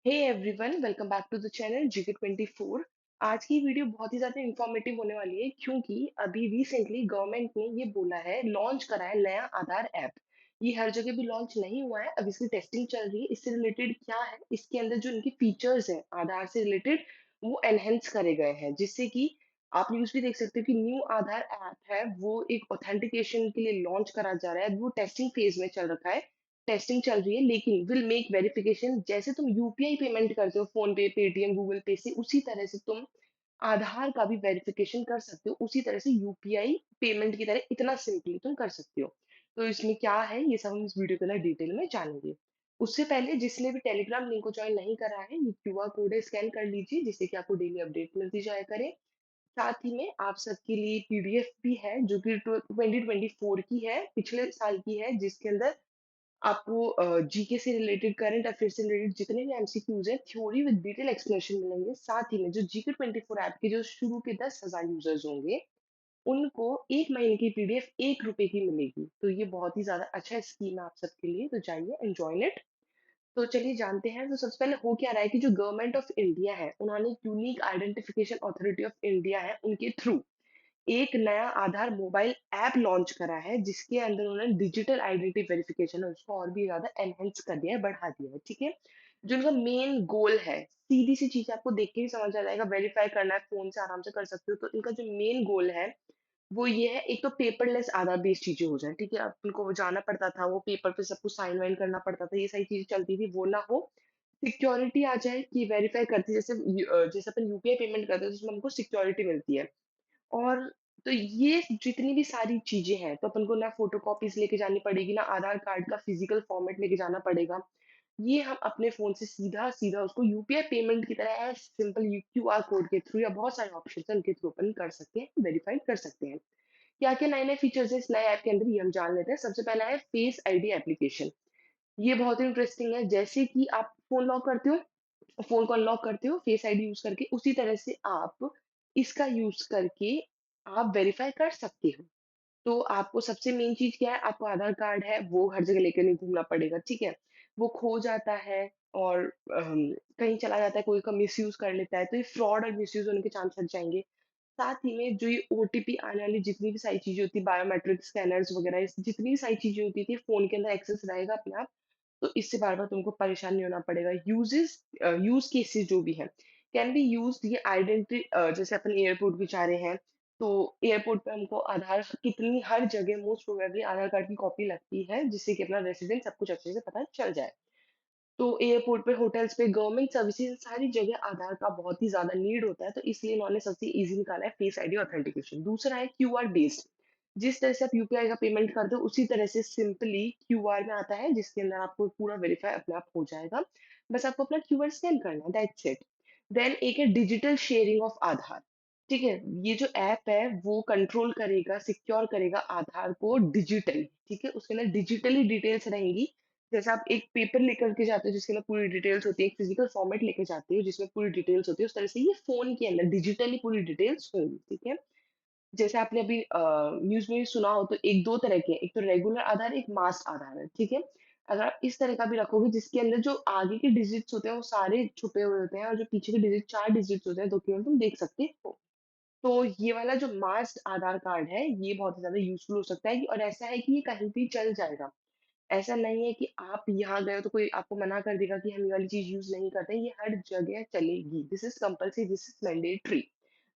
Hey everyone, welcome back to the channel GK 24। आज की video बहुत ही ज्यादा इंफॉर्मेटिव होने वाली है क्योंकि अभी रिसेंटली गवर्नमेंट ने ये बोला है, लॉन्च करा है नया आधार ऐप। ये हर जगह भी लॉन्च नहीं हुआ है, अब इसकी टेस्टिंग चल रही है। इससे रिलेटेड क्या है, इसके अंदर जो इनके फीचर्स हैं आधार से रिलेटेड, वो एनहेंस करे गए हैं, जिससे कि आप न्यूज भी देख सकते हो कि न्यू आधार ऐप है, वो एक ऑथेंटिकेशन के लिए लॉन्च करा जा रहा है। वो टेस्टिंग फेज में चल रखा है, टेस्टिंग चल रही है, लेकिन विल मेक वेरिफिकेशन। जैसे तुम यूपीआई पेमेंट करते हो फोन पे, पेटीएम, गूगल पे से, उसी तरह से तुम आधार का भी वेरिफिकेशन कर सकते हो, उसी तरह से यूपीआई पेमेंट की तरह इतना सिंपली तुम कर सकते हो। तो इसमें क्या है, ये सब हम इस वीडियो के अंदर डिटेल में जानेंगे। उससे पहले जिसने भी टेलीग्राम लिंक को ज्वाइन नहीं करा है, ये क्यूआर कोड है, स्कैन कर लीजिए, जिससे कि आपको डेली अपडेट मिलती जाया करे। साथ ही में आप सबके लिए पीडीएफ भी है, जो कि 2024 की है, पिछले साल की है, जिसके अंदर आपको जीके से रिलेटेड, करंट अफेयर से रिलेटेड जितने भी एमसीक्यूज हैं, थ्योरी विद डिटेल एक्सप्लेनेशन मिलेंगे। साथ ही में जो जीके 24 ऐप के जो शुरू के 10,000 यूजर्स होंगे, उनको 1 महीने की पीडीएफ 1 रुपए की मिलेगी। तो ये बहुत ही ज्यादा अच्छा स्कीम है आप सबके लिए, तो जाइए एंजॉय इट। तो चलिए जानते हैं। तो सबसे पहले हो क्या रहा है कि जो गवर्नमेंट ऑफ इंडिया है, उन्होंने unique identification authority of India है, उनके थ्रू एक नया आधार मोबाइल ऐप लॉन्च करा है, जिसके अंदर उन्होंने डिजिटल आइडेंटिटी वेरिफिकेशन है उसको और भी ज्यादा एनहेंस कर दिया है, बढ़ा दिया है। ठीक है, जो उनका मेन गोल है, सीधी सी चीज आपको देख के ही समझ आ जाएगा, वेरीफाई करना है फोन से आराम से कर सकते हो। तो इनका जो मेन गोल है वो ये है, एक तो पेपरलेस आधार बेस्ड चीजें हो जाए। ठीक है, अब उनको वो जाना पड़ता था, वो पेपर पे सब कुछ साइन वाइन करना पड़ता था, ये सारी चीजें चलती थी, वो ना हो। सिक्योरिटी आ जाए कि वेरीफाई करती, जैसे अपन यूपीआई पेमेंट करते हैं तो उसमें हमको सिक्योरिटी मिलती है। और तो ये जितनी भी सारी चीजें हैं, तो अपन को ना फोटोकॉपीज लेके जानी पड़ेगी, ना आधार कार्ड का फिजिकल फॉर्मेट लेके जाना पड़ेगा। ये हम अपने फोन से सीधा सीधा उसको यूपीआई पेमेंट की तरह सिंपल क्यूआर कोड के थ्रू, या बहुत सारे ऑप्शन है उनके थ्रू अपन कर सकते हैं, वेरीफाई कर सकते हैं। क्या क्या नए नए फीचर्स है इस नए ऐप के अंदर, ये हम जान लेते हैं। सबसे पहला है फेस आईडी एप्लीकेशन। ये बहुत ही इंटरेस्टिंग है। जैसे कि आप फोन लॉक करते हो, फोन को अनलॉक करते हो फेस आईडी यूज करके, उसी तरह से आप इसका यूज करके आप वेरीफाई कर सकते हो। तो आपको सबसे मेन चीज क्या है, आपको आधार कार्ड है वो हर जगह लेकर नहीं घूमना पड़ेगा। ठीक है, वो खो जाता है और कहीं चला जाता है, कोई का मिसयूज कर लेता है, तो ये फ्रॉड और मिसयूज होने के चांस हट जाएंगे। साथ ही में जो ये ओटीपी आने वाली जितनी भी सारी चीजें होती है, बायोमेट्रिक स्कैनर्स वगैरह, जितनी भी सारी चीजें होती थी, फोन के अंदर एक्सेस रहेगा अपने आप। तो इससे बार बार तुमको परेशान नहीं होना पड़ेगा। यूज केसेस जो भी है, कैन बी यूज ये आइडेंटिटी। जैसे अपन एयरपोर्ट भी जा रहे हैं, तो एयरपोर्ट पे हमको आधार, कितनी हर जगह मोस्ट प्रोबेबली आधार कार्ड की कॉपी लगती है, जिससे कि अपना रेसिडेंस सब कुछ अच्छे से पता चल जाए। तो एयरपोर्ट पे, होटल्स पे, गवर्नमेंट सर्विसेज, सारी जगह आधार का बहुत ही ज्यादा नीड होता है, तो इसलिए इन्होंने सबसे इजी निकाला है फेस आईडी ऑथेंटिकेशन। दूसरा है क्यूआर बेस्ड। जिस तरह से आप यूपीआई का पेमेंट करते हो, उसी तरह से सिंपली क्यूआर में आता है, जिसके अंदर आपको पूरा वेरीफाई अपने आप हो जाएगा। बस आपको अपना क्यूआर स्कैन करना है, दैट्स इट। देन एक है डिजिटल शेयरिंग ऑफ आधार। ठीक है, ये जो ऐप है वो कंट्रोल करेगा, सिक्योर करेगा आधार को डिजिटली। ठीक है, उसके अंदर डिजिटली डिटेल्स रहेंगी। जैसे आप एक पेपर लेकर के जाते हो जिसके अंदर पूरी डिटेल्स होती है, एक फिजिकल फॉर्मेट लेके जाते हो जिसमें पूरी डिटेल्स होती है, उस तरह से ये फोन के अंदर डिजिटली पूरी डिटेल्स होंगी। ठीक है, जैसे आपने अभी न्यूज में भी सुना हो, तो एक दो तरह के हैं, एक तो रेगुलर आधार, एक मास आधार है। ठीक है, अगर आप इस तरह का भी रखोगे जिसके अंदर जो आगे के डिजिट्स होते हैं वो सारे छुपे हुए होते हैं, और जो पीछे के डिजिट, 4 डिजिट्स होते हैं, तो केवल तुम देख सकते हो। तो ये वाला जो मास्ड आधार कार्ड है, ये बहुत ज्यादा यूजफुल हो सकता है और ऐसा है कि ये कहीं भी चल जाएगा। ऐसा नहीं है कि आप यहाँ गए हो तो कोई आपको मना कर देगा कि हम ये वाली चीज यूज नहीं करते। ये हर जगह चलेगी, this is compulsory, this is mandatory.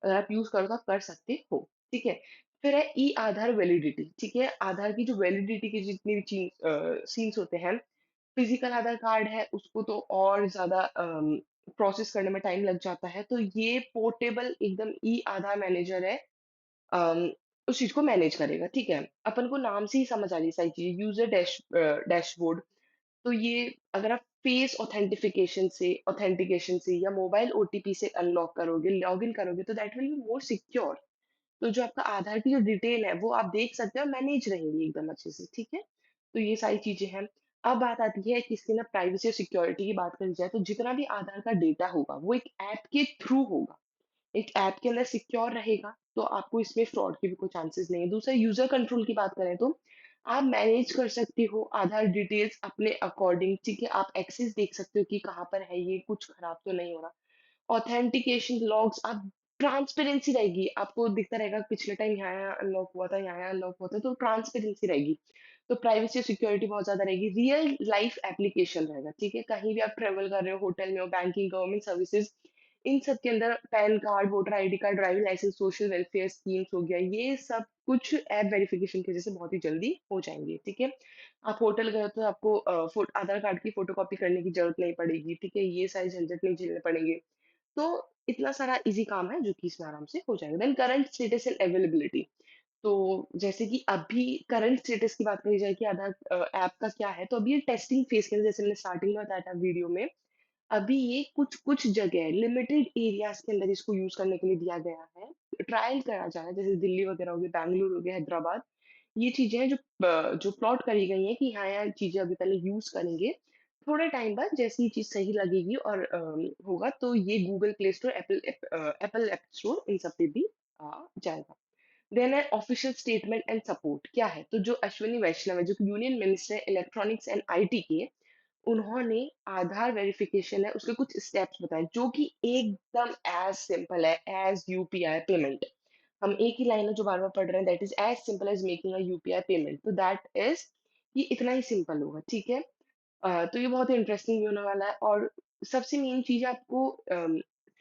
अगर आप यूज करो तो आप कर सकते हो। ठीक है, फिर है ई आधार वैलिडिटी। ठीक है, आधार की जो वैलिडिटी के जितने भी सीन्स होते हैं, फिजिकल आधार कार्ड है उसको तो और ज्यादा प्रोसेस करने में टाइम लग जाता है, तो ये पोर्टेबल एकदम ई आधार मैनेजर है, अम, उस चीज को मैनेज करेगा। ठीक है, अपन को नाम से ही समझ आ रही सारी चीजें, यूजर डैशबोर्ड। तो ये अगर आप फेस ऑथेंटिकेशन से या मोबाइल ओटीपी से अनलॉक करोगे, लॉग इन करोगे, तो that will be more secure. तो जो आपका आधार की जो डिटेल है वो आप देख सकते हो, मैनेज रहेंगी एकदम अच्छे से। ठीक है, तो ये सारी चीजें हैं। अब बात आती है कि इसकी ना प्राइवेसी और सिक्योरिटी की बात करी जाए, तो जितना भी आधार का डेटा होगा वो एक ऐप के थ्रू होगा, एक ऐप के अंदर सिक्योर रहेगा, तो आपको इसमें फ्रॉड के भी कोई चांसेस नहीं है। दूसरा, यूजर कंट्रोल की बात करें तो आप मैनेज कर सकती हो आधार डिटेल्स अपने अकॉर्डिंग, ठीक है? आप एक्सेस देख सकते हो कि कहाँ पर है ये, कुछ खराब तो नहीं हो रहा। ऑथेंटिकेशन लॉग्स आप ट्रांसपेरेंसी रहेगी, आपको दिखता रहेगा पिछले टाइम यहाँ-यहाँ अनलॉक हुआ था, यहाँ-यहाँ अनलॉक हुआ था, तो ट्रांसपेरेंसी रहेगी। तो प्राइवेसी और सिक्योरिटी बहुत ज़्यादा रहेगी। रियल लाइफ एप्लीकेशन रहेगा, ठीक है? कहीं भी आप ट्रैवल कर रहे हो, होटल में हो, बैंकिंग, गवर्नमेंट सर्विसेज़, इन सब के अंदर PAN card, voter ID card, driving licence, social welfare schemes हो गया, ये सब कुछ ऐप वेरिफिकेशन की वजह से बहुत ही जल्दी हो जाएँगे, ठीक है? आप होटल गए हो तो आपको आधार कार्ड की फोटोकॉपी करने की ज़रूरत नहीं पड़ेगी, ठीक है? ये सारे झंझट नहीं झेलने पड़ेंगे। तो इतना सारा ईज़ी काम है जो कि इसमें आराम से हो जाएगा। Then current status and availability. तो जैसे कि अभी करंट स्टेटस की बात करी जाए कि आधार ऐप का क्या है, तो अभी ये टेस्टिंग फेज़ के अंदर, जैसे मैंने स्टार्टिंग में बताया था वीडियो में, अभी ये कुछ-कुछ जगह लिमिटेड एरियाज़ के अंदर इसको यूज़ करने के लिए दिया गया है। ट्रायल करा जा रहा है, जैसे दिल्ली वगैरह हो गई, बैंगलोर हो गया, हैदराबाद। ये चीज़ें हैं जो प्लॉट करी गई हैं कि हाँ, यार चीज़ें अभी पहले यूज़ करेंगे। थोड़े टाइम बाद जैसे ये चीज़ सही लगेगी और होगा तो ये Google play store, Apple app store in सब पे भी आ जाएगा। देन है ऑफिशियल स्टेटमेंट एंड सपोर्ट क्या है? तो जो अश्विनी वैष्णव है, जो कि यूनियन मिनिस्टर है इलेक्ट्रॉनिक्स एंड आईटी के, उन्होंने आधार वेरिफिकेशन है उसके कुछ स्टेप्स बताए जो कि एकदम एज़ सिंपल है एज़ यूपीआई पेमेंट। हम एक ही लाइन है जो बार-बार पढ़ रहे हैं, that is as simple as making a UPI payment. तो दैट इज़ ये इतना ही सिंपल होगा, ठीक है? तो ये बहुत ही इंटरेस्टिंग भी होने वाला है और सबसे मेन चीज़ है आपको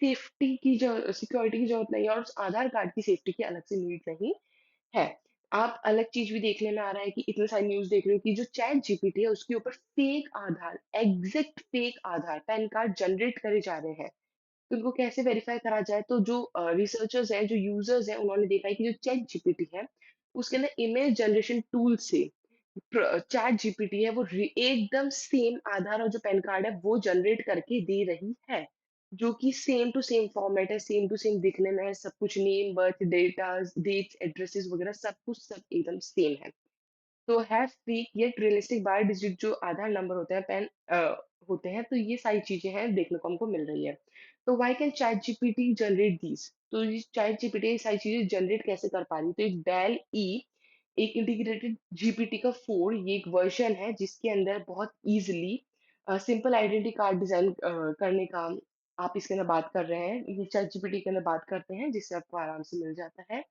सेफ्टी की सिक्योरिटी की ज़रूरत नहीं है और उस आधार कार्ड की सेफ्टी की अलग से नीड नहीं है। आप अलग चीज़ भी देखने में आ रहा है कि इतने सारे न्यूज़ देख रहे हो कि जो चैट जीपीटी है उसके ऊपर फेक आधार, एग्ज़ैक्ट फेक आधार, पैन कार्ड जनरेट करे जा रहे हैं। तो उनको कैसे वेरीफ़ाई करा जाए, तो जो रिसर्चर्स हैं, जो यूज़र्स हैं, उन्होंने देखा है कि जो चैट जीपीटी है, उसके अंदर इमेज जनरेशन टूल से चैट जीपीटी है वो एकदम सेम आधार और जो पैन कार्ड है वो जनरेट करके दे रही है, जो कि सेम टू सेम फॉर्मेट है, सेम टू सेम दिखने में है, सब कुछ नेम, बर्थ, डेट्स, एड्रेसेस वगैरह सब कुछ सब एकदम सेम है। तो है fake yet realistic bio digit जो आधार नंबर होते हैं, होते हैं, तो ये सारी चीजें हैं देखने को हमको मिल रही है। तो why can chat GPT generate these? तो ये चैट जीपीटी ये सारी चीजें जनरेट कैसे कर पा रही है? तो एक डेल ई, एक इंटीग्रेटेड जीपीटी का 4, ये एक वर्जन है जिसके अंदर बहुत easily simple identity card design करने का आप इसके अंदर बात कर रहे हैं, ये चैट जीपीटी के अंदर बात करते हैं जिससे आपको आराम से मिल जाता है।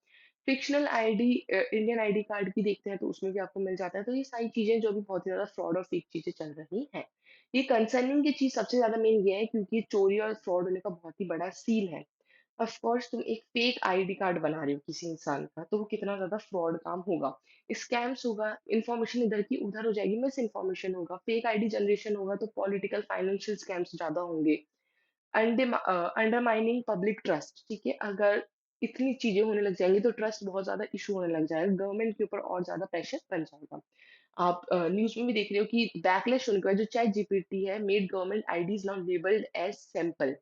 Fictional ID Indian ID card भी देखते हैं तो उसमें भी आपको मिल जाता है। तो ये सारी चीज़ें जो अभी बहुत ही ज़्यादा फ्रॉड और फ़ेक चीज़ें चल रही हैं। ये कंसर्निंग की चीज़ सबसे ज़्यादा मेन ये है क्योंकि चोरी और फ्रॉड होने का बहुत ही बड़ा सीन है। ऑफ़ कोर्स तुम एक फ़ेक आईडी कार्ड बना रहे हो किसी इंसान का, तो वो कितना ज़्यादा फ्रॉड काम होगा। स्कैम्स होगा, इन्फॉर्मेशन इधर की उधर हो जाएगी, मिस इन्फॉर्मेशन होगा, फ़ेक आईडी जनरेशन होगा तो पॉलिटिकल फाइनेंशियल स्कैम्स ज़्यादा होंगे। अंडरमाइनिंग पब्लिक ट्रस्ट, ठीक है? अगर इतनी चीज़ें होने लग जाएँगी तो ट्रस्ट बहुत ज़्यादा इश्यू होने लग जाएगा, गवर्नमेंट के ऊपर और ज़्यादा प्रेशर बन जाएगा। आप न्यूज़ में भी देख रहे हो कि बैकलैश होने के बाद जो चैट जीपीटी है made government IDs now labelled as sample.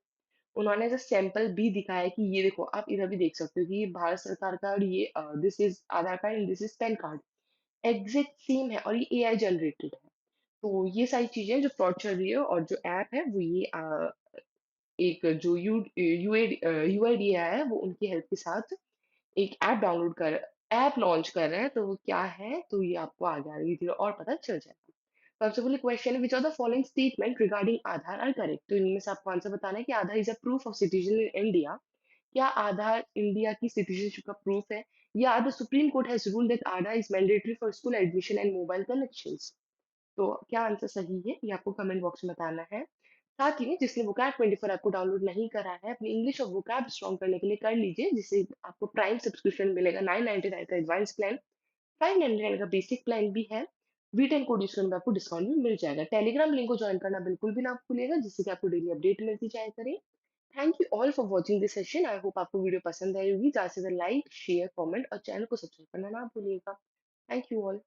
उन्होंने एज़ अ सैंपल भी दिखाया है कि ये देखो, आप इधर भी देख सकते हो कि ये भारत सरकार का और ये this is Aadhaar card and this is pan card. Exact same है और ये एआई जनरेटेड है। तो ये सारी चीज़ें जो फ्रॉड चल रही है और जो ऐप है वो ये एक जो यूआईडीएआई है वो उनकी हेल्प के साथ एक ऐप लॉन्च कर रहे हैं, तो वो क्या है तो ये आपको आगे आगे धीरे और पता चल जाएगा। तो आपसे बोले क्वेश्चन है, which are the following statement regarding Aadhaar are correct? तो इनमें से आपको आंसर बताना है कि Aadhaar is a proof of citizen in India. क्या आधार इंडिया की सिटीजनशिप का प्रूफ है? या the Supreme Court has ruled that Aadhaar is mandatory for school admission and mobile connections? तो क्या आंसर सही है ये आपको कमेंट बॉक्स में बताना है। साथ ही में जिसने वोकैब 24 ऐप को डाउनलोड नहीं करा है, अपनी इंग्लिश और वोकैब स्ट्रॉन्ग करने के लिए कर लीजिए, जिससे आपको प्राइम सब्सक्रिप्शन मिलेगा 999 का एडवांस प्लान, 599 का बेसिक प्लान भी है। V10 कोड यूज़ करने पे आपको डिस्काउंट भी मिल जाएगा। टेलीग्राम लिंक को जॉइन करना बिल्कुल भी ना भूलिएगा, जिससे कि आपको डेली अपडेट मिलती जाया करे। Thank you all for watching this session. I hope आपको वीडियो पसंद आई होगी। ज़्यादा से ज़्यादा लाइक, शेयर, कमेंट और चैनल को सब्सक्राइब करना ना भूलिएगा। Thank you all.